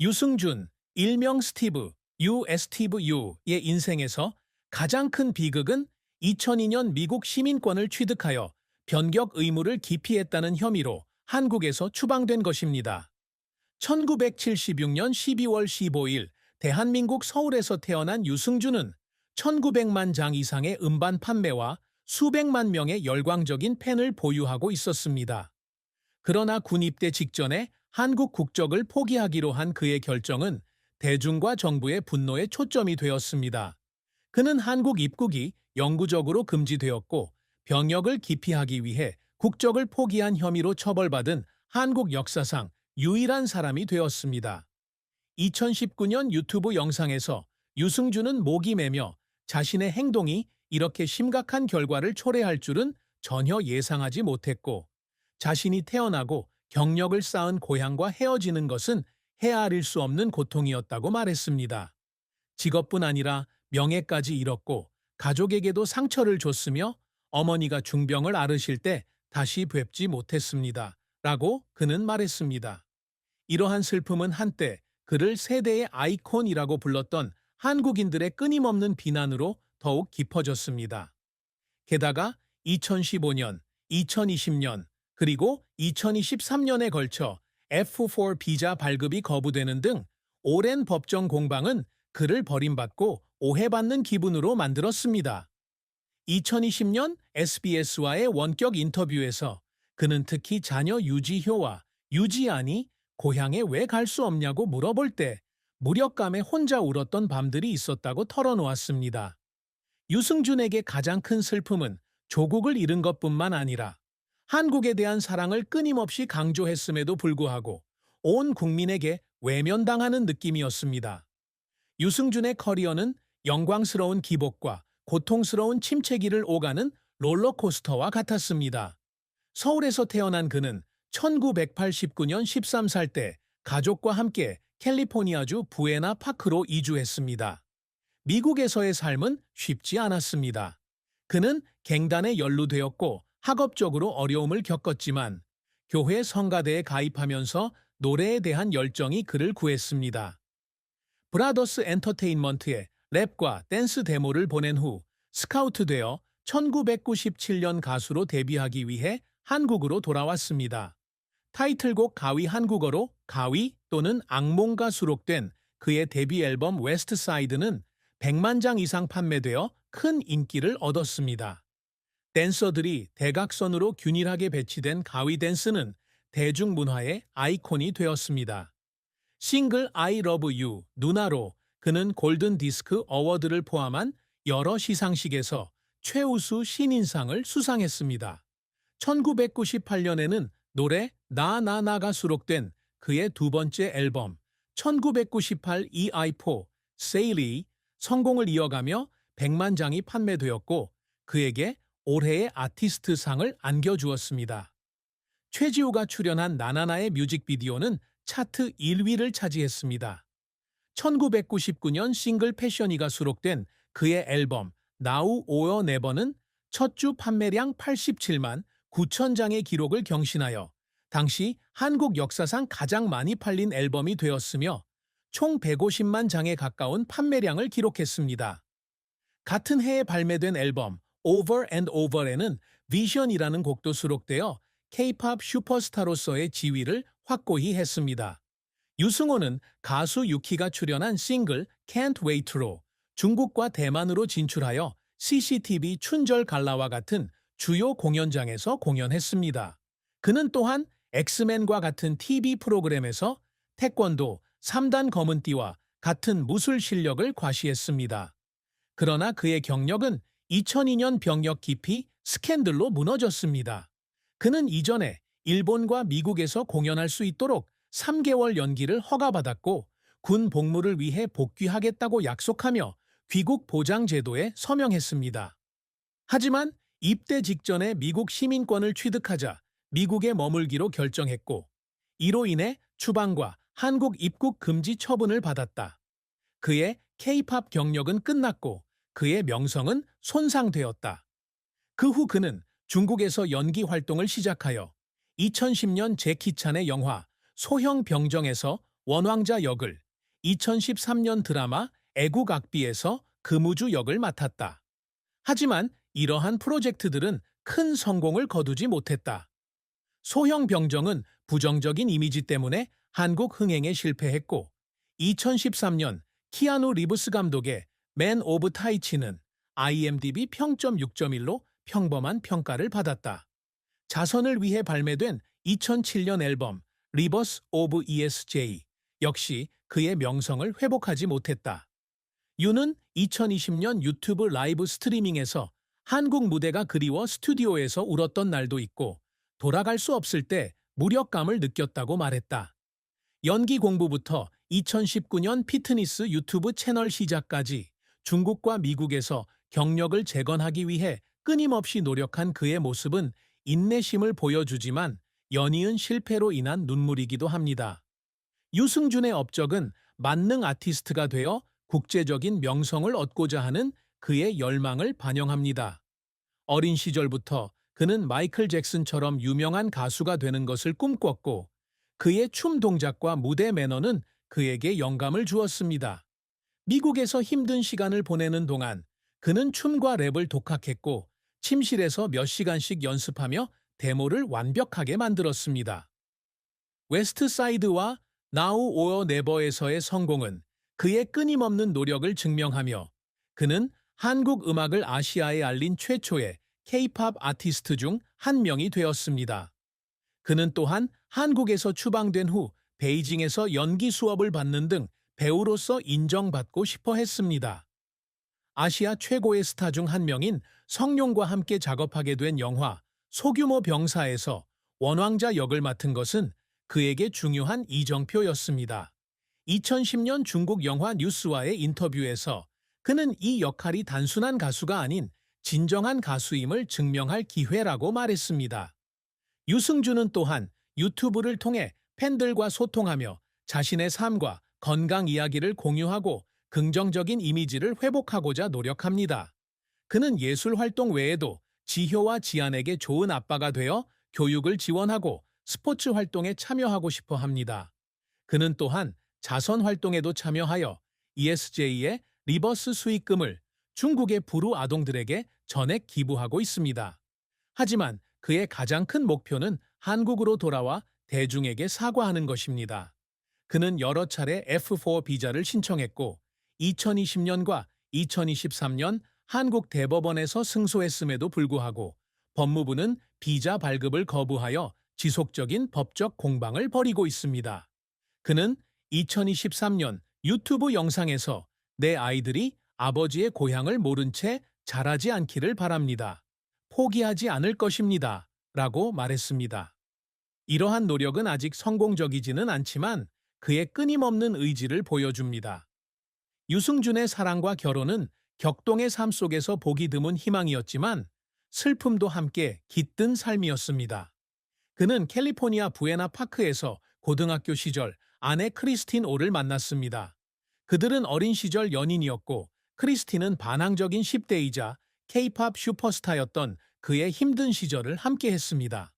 유승준, 일명 스티브, 스티브 유의 인생에서 가장 큰 비극은 2002년 미국 시민권을 취득하여 변경 의무를 기피했다는 혐의로 한국에서 추방된 것입니다. 1976년 12월 15일 대한민국 서울에서 태어난 유승준은 1900만 장 이상의 음반 판매와 수백만 명의 열광적인 팬을 보유하고 있었습니다. 그러나 군 입대 직전에 한국 국적을 포기하기로 한 그의 결정은 대중과 정부의 분노에 초점이 되었습니다. 그는 한국 입국이 영구적으로 금지되었고 병역을 기피하기 위해 국적을 포기한 혐의로 처벌받은 한국 역사상 유일한 사람이 되었습니다. 2019년 유튜브 영상에서 유승준은 목이 메며 자신의 행동이 이렇게 심각한 결과를 초래할 줄은 전혀 예상하지 못했고 자신이 태어나고 경력을 쌓은 고향과 헤어지는 것은 헤아릴 수 없는 고통이었다고 말했습니다. 직업뿐 아니라 명예까지 잃었고 가족에게도 상처를 줬으며 어머니가 중병을 앓으실 때 다시 뵙지 못했습니다. 라고 그는 말했습니다. 이러한 슬픔은 한때 그를 세대의 아이콘이라고 불렀던 한국인들의 끊임없는 비난으로 더욱 깊어졌습니다. 게다가 2015년, 2020년, 그리고 2023년에 걸쳐 F4 비자 발급이 거부되는 등 오랜 법정 공방은 그를 버림받고 오해받는 기분으로 만들었습니다. 2020년 SBS와의 원격 인터뷰에서 그는 특히 자녀 유지효와 유지안이 고향에 왜 갈 수 없냐고 물어볼 때 무력감에 혼자 울었던 밤들이 있었다고 털어놓았습니다. 유승준에게 가장 큰 슬픔은 조국을 잃은 것뿐만 아니라 한국에 대한 사랑을 끊임없이 강조했음에도 불구하고 온 국민에게 외면당하는 느낌이었습니다. 유승준의 커리어는 영광스러운 기복과 고통스러운 침체기를 오가는 롤러코스터와 같았습니다. 서울에서 태어난 그는 1989년 13살 때 가족과 함께 캘리포니아주 부에나 파크로 이주했습니다. 미국에서의 삶은 쉽지 않았습니다. 그는 갱단에 연루되었고 학업적으로 어려움을 겪었지만 교회 성가대에 가입하면서 노래에 대한 열정이 그를 구했습니다. 브라더스 엔터테인먼트에 랩과 댄스 데모를 보낸 후 스카우트되어 1997년 가수로 데뷔하기 위해 한국으로 돌아왔습니다. 타이틀곡 가위 한국어로 가위 또는 악몽가 수록된 그의 데뷔 앨범 웨스트사이드는 100만 장 이상 판매되어 큰 인기를 얻었습니다. 댄서들이 대각선으로 균일하게 배치된 가위 댄스는 대중문화의 아이콘이 되었습니다. 싱글 I Love You, 누나로 그는 골든 디스크 어워드를 포함한 여러 시상식에서 최우수 신인상을 수상했습니다. 1998년에는 노래 나가 수록된 그의 두 번째 앨범 1998 EI4 Sail이 성공을 이어가며 100만 장이 판매되었고 그에게 올해의 아티스트상을 안겨주었습니다. 최지우가 출연한 나나나의 뮤직비디오는 차트 1위를 차지했습니다. 1999년 싱글 패셔니가 수록된 그의 앨범 Now or Never는 첫 주 판매량 87만 9천 장의 기록을 경신하여 당시 한국 역사상 가장 많이 팔린 앨범이 되었으며 총 150만 장에 가까운 판매량을 기록했습니다. 같은 해에 발매된 앨범 Over and Over에는 Vision이라는 곡도 수록되어 K-팝 슈퍼스타로서의 지위를 확고히 했습니다. 유승호는 가수 유키가 출연한 싱글 Can't Wait로 중국과 대만으로 진출하여 CCTV 춘절 갈라와 같은 주요 공연장에서 공연했습니다. 그는 또한 엑스맨과 같은 TV 프로그램에서 태권도 3단 검은띠와 같은 무술 실력을 과시했습니다. 그러나 그의 경력은 2002년 병역 기피 스캔들로 무너졌습니다. 그는 이전에 일본과 미국에서 공연할 수 있도록 3개월 연기를 허가받았고 군 복무를 위해 복귀하겠다고 약속하며 귀국 보장 제도에 서명했습니다. 하지만 입대 직전에 미국 시민권을 취득하자 미국에 머물기로 결정했고 이로 인해 추방과 한국 입국 금지 처분을 받았다. 그의 K-팝 경력은 끝났고 그의 명성은 손상되었다. 그 후 그는 중국에서 연기 활동을 시작하여 2010년 제키 찬의 영화 소형 병정에서 원왕자 역을, 2013년 드라마 애국악비에서 금우주 역을 맡았다. 하지만 이러한 프로젝트들은 큰 성공을 거두지 못했다. 소형 병정은 부정적인 이미지 때문에 한국 흥행에 실패했고, 2013년 키아누 리브스 감독의 맨 오브 타이치는 IMDb 평점 6.1로 평범한 평가를 받았다. 자선을 위해 발매된 2007년 앨범 리버스 오브 ESJ 역시 그의 명성을 회복하지 못했다. 유는 2020년 유튜브 라이브 스트리밍에서 한국 무대가 그리워 스튜디오에서 울었던 날도 있고 돌아갈 수 없을 때 무력감을 느꼈다고 말했다. 연기 공부부터 2019년 피트니스 유튜브 채널 시작까지 중국과 미국에서 경력을 재건하기 위해 끊임없이 노력한 그의 모습은 인내심을 보여주지만 연이은 실패로 인한 눈물이기도 합니다. 유승준의 업적은 만능 아티스트가 되어 국제적인 명성을 얻고자 하는 그의 열망을 반영합니다. 어린 시절부터 그는 마이클 잭슨처럼 유명한 가수가 되는 것을 꿈꿨고 그의 춤 동작과 무대 매너는 그에게 영감을 주었습니다. 미국에서 힘든 시간을 보내는 동안 그는 춤과 랩을 독학했고 침실에서 몇 시간씩 연습하며 데모를 완벽하게 만들었습니다. 웨스트 사이드와 Now or Never에서의 성공은 그의 끊임없는 노력을 증명하며 그는 한국 음악을 아시아에 알린 최초의 K-팝 아티스트 중 한 명이 되었습니다. 그는 또한 한국에서 추방된 후 베이징에서 연기 수업을 받는 등 배우로서 인정받고 싶어 했습니다. 아시아 최고의 스타 중 한 명인 성룡과 함께 작업하게 된 영화 소규모 병사에서 원왕자 역을 맡은 것은 그에게 중요한 이정표였습니다. 2010년 중국 영화 뉴스와의 인터뷰에서 그는 이 역할이 단순한 가수가 아닌 진정한 가수임을 증명할 기회라고 말했습니다. 유승준은 또한 유튜브를 통해 팬들과 소통하며 자신의 삶과 건강 이야기를 공유하고 긍정적인 이미지를 회복하고자 노력합니다. 그는 예술 활동 외에도 지효와 지안에게 좋은 아빠가 되어 교육을 지원하고 스포츠 활동에 참여하고 싶어 합니다. 그는 또한 자선 활동에도 참여하여 ESJ의 리버스 수익금을 중국의 불우 아동들에게 전액 기부하고 있습니다. 하지만 그의 가장 큰 목표는 한국으로 돌아와 대중에게 사과하는 것입니다. 그는 여러 차례 F4 비자를 신청했고 2020년과 2023년 한국 대법원에서 승소했음에도 불구하고 법무부는 비자 발급을 거부하여 지속적인 법적 공방을 벌이고 있습니다. 그는 2023년 유튜브 영상에서 내 아이들이 아버지의 고향을 모른 채 자라지 않기를 바랍니다. 포기하지 않을 것입니다. 라고 말했습니다. 이러한 노력은 아직 성공적이지는 않지만 그의 끊임없는 의지를 보여줍니다. 유승준의 사랑과 결혼은 격동의 삶 속에서 보기 드문 희망이었지만 슬픔도 함께 깃든 삶이었습니다. 그는 캘리포니아 부에나 파크에서 고등학교 시절 아내 크리스틴 오를 만났습니다. 그들은 어린 시절 연인이었고 크리스틴은 반항적인 10대이자 K-팝 슈퍼스타였던 그의 힘든 시절을 함께했습니다.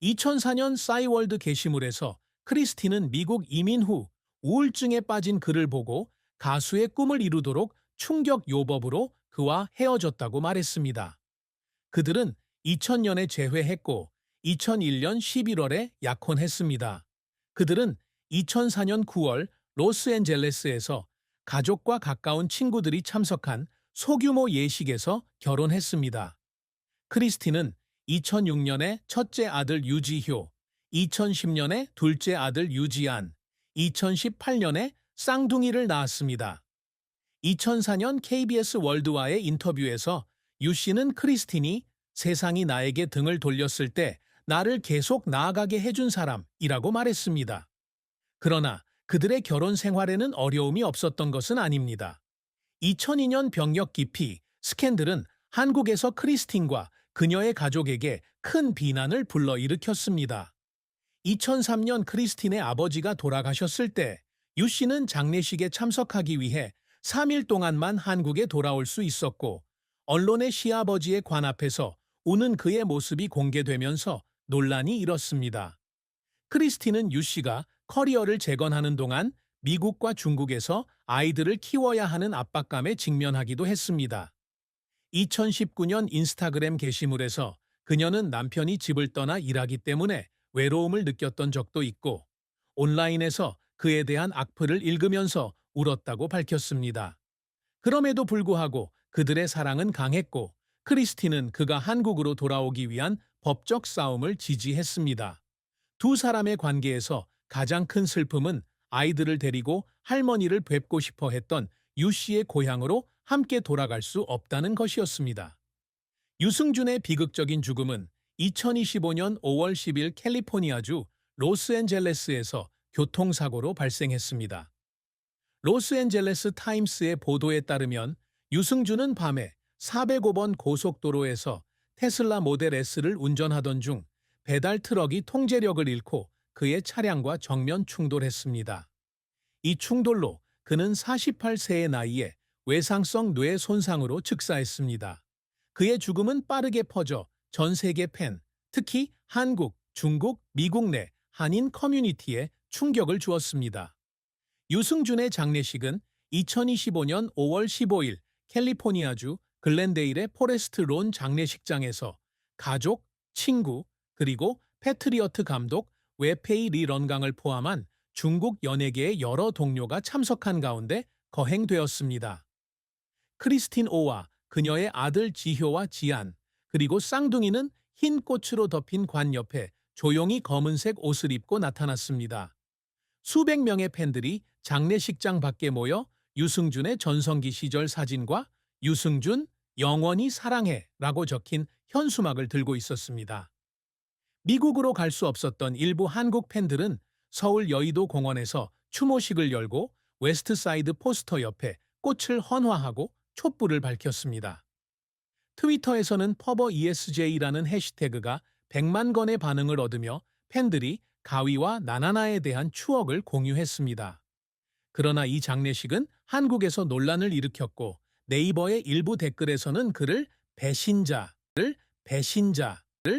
2004년 싸이월드 게시물에서 크리스틴은 미국 이민 후 우울증에 빠진 그를 보고 가수의 꿈을 이루도록 충격 요법으로 그와 헤어졌다고 말했습니다. 그들은 2000년에 재회했고 2001년 11월에 약혼했습니다. 그들은 2004년 9월 로스앤젤레스에서 가족과 가까운 친구들이 참석한 소규모 예식에서 결혼했습니다. 크리스틴은 2006년에 첫째 아들 유지효, 2010년에 둘째 아들 유지안, 2018년에 쌍둥이를 낳았습니다. 2004년 KBS 월드와의 인터뷰에서 유 씨는 크리스틴이 세상이 나에게 등을 돌렸을 때 나를 계속 나아가게 해준 사람이라고 말했습니다. 그러나 그들의 결혼 생활에는 어려움이 없었던 것은 아닙니다. 2002년 병역 기피 스캔들은 한국에서 크리스틴과 그녀의 가족에게 큰 비난을 불러일으켰습니다. 2003년 크리스틴의 아버지가 돌아가셨을 때 유 씨는 장례식에 참석하기 위해 3일 동안만 한국에 돌아올 수 있었고 언론의 시아버지의 관 앞에서 우는 그의 모습이 공개되면서 논란이 일었습니다. 크리스틴은 유 씨가 커리어를 재건하는 동안 미국과 중국에서 아이들을 키워야 하는 압박감에 직면하기도 했습니다. 2019년 인스타그램 게시물에서 그녀는 남편이 집을 떠나 일하기 때문에 외로움을 느꼈던 적도 있고 온라인에서 그에 대한 악플을 읽으면서 울었다고 밝혔습니다. 그럼에도 불구하고 그들의 사랑은 강했고 크리스틴은 그가 한국으로 돌아오기 위한 법적 싸움을 지지했습니다. 두 사람의 관계에서 가장 큰 슬픔은 아이들을 데리고 할머니를 뵙고 싶어 했던 유 씨의 고향으로 함께 돌아갈 수 없다는 것이었습니다. 유승준의 비극적인 죽음은 2025년 5월 10일 캘리포니아주 로스앤젤레스에서 교통사고로 발생했습니다. 로스앤젤레스 타임스의 보도에 따르면 유승준은 밤에 405번 고속도로에서 테슬라 모델 S를 운전하던 중 배달 트럭이 통제력을 잃고 그의 차량과 정면 충돌했습니다. 이 충돌로 그는 48세의 나이에 외상성 뇌 손상으로 즉사했습니다. 그의 죽음은 빠르게 퍼져 전 세계 팬, 특히 한국, 중국, 미국 내 한인 커뮤니티에 충격을 주었습니다. 유승준의 장례식은 2025년 5월 15일 캘리포니아주 글렌데일의 포레스트 론 장례식장에서 가족, 친구, 그리고 패트리어트 감독 웨페이 리 런강을 포함한 중국 연예계의 여러 동료가 참석한 가운데 거행되었습니다. 크리스틴 오와 그녀의 아들 지효와 지안, 그리고 쌍둥이는 흰 꽃으로 덮인 관 옆에 조용히 검은색 옷을 입고 나타났습니다. 수백 명의 팬들이 장례식장 밖에 모여 유승준의 전성기 시절 사진과 유승준, 영원히 사랑해 라고 적힌 현수막을 들고 있었습니다. 미국으로 갈 수 없었던 일부 한국 팬들은 서울 여의도 공원에서 추모식을 열고 웨스트사이드 포스터 옆에 꽃을 헌화하고 촛불을 밝혔습니다. 트위터에서는 퍼버 ESJ라는 해시태그가 100만 건의 반응을 얻으며 팬들이 가위와 나나나에 대한 추억을 공유했습니다. 그러나 이 장례식은 한국에서 논란을 일으켰고 네이버의 일부 댓글에서는 그를 배신자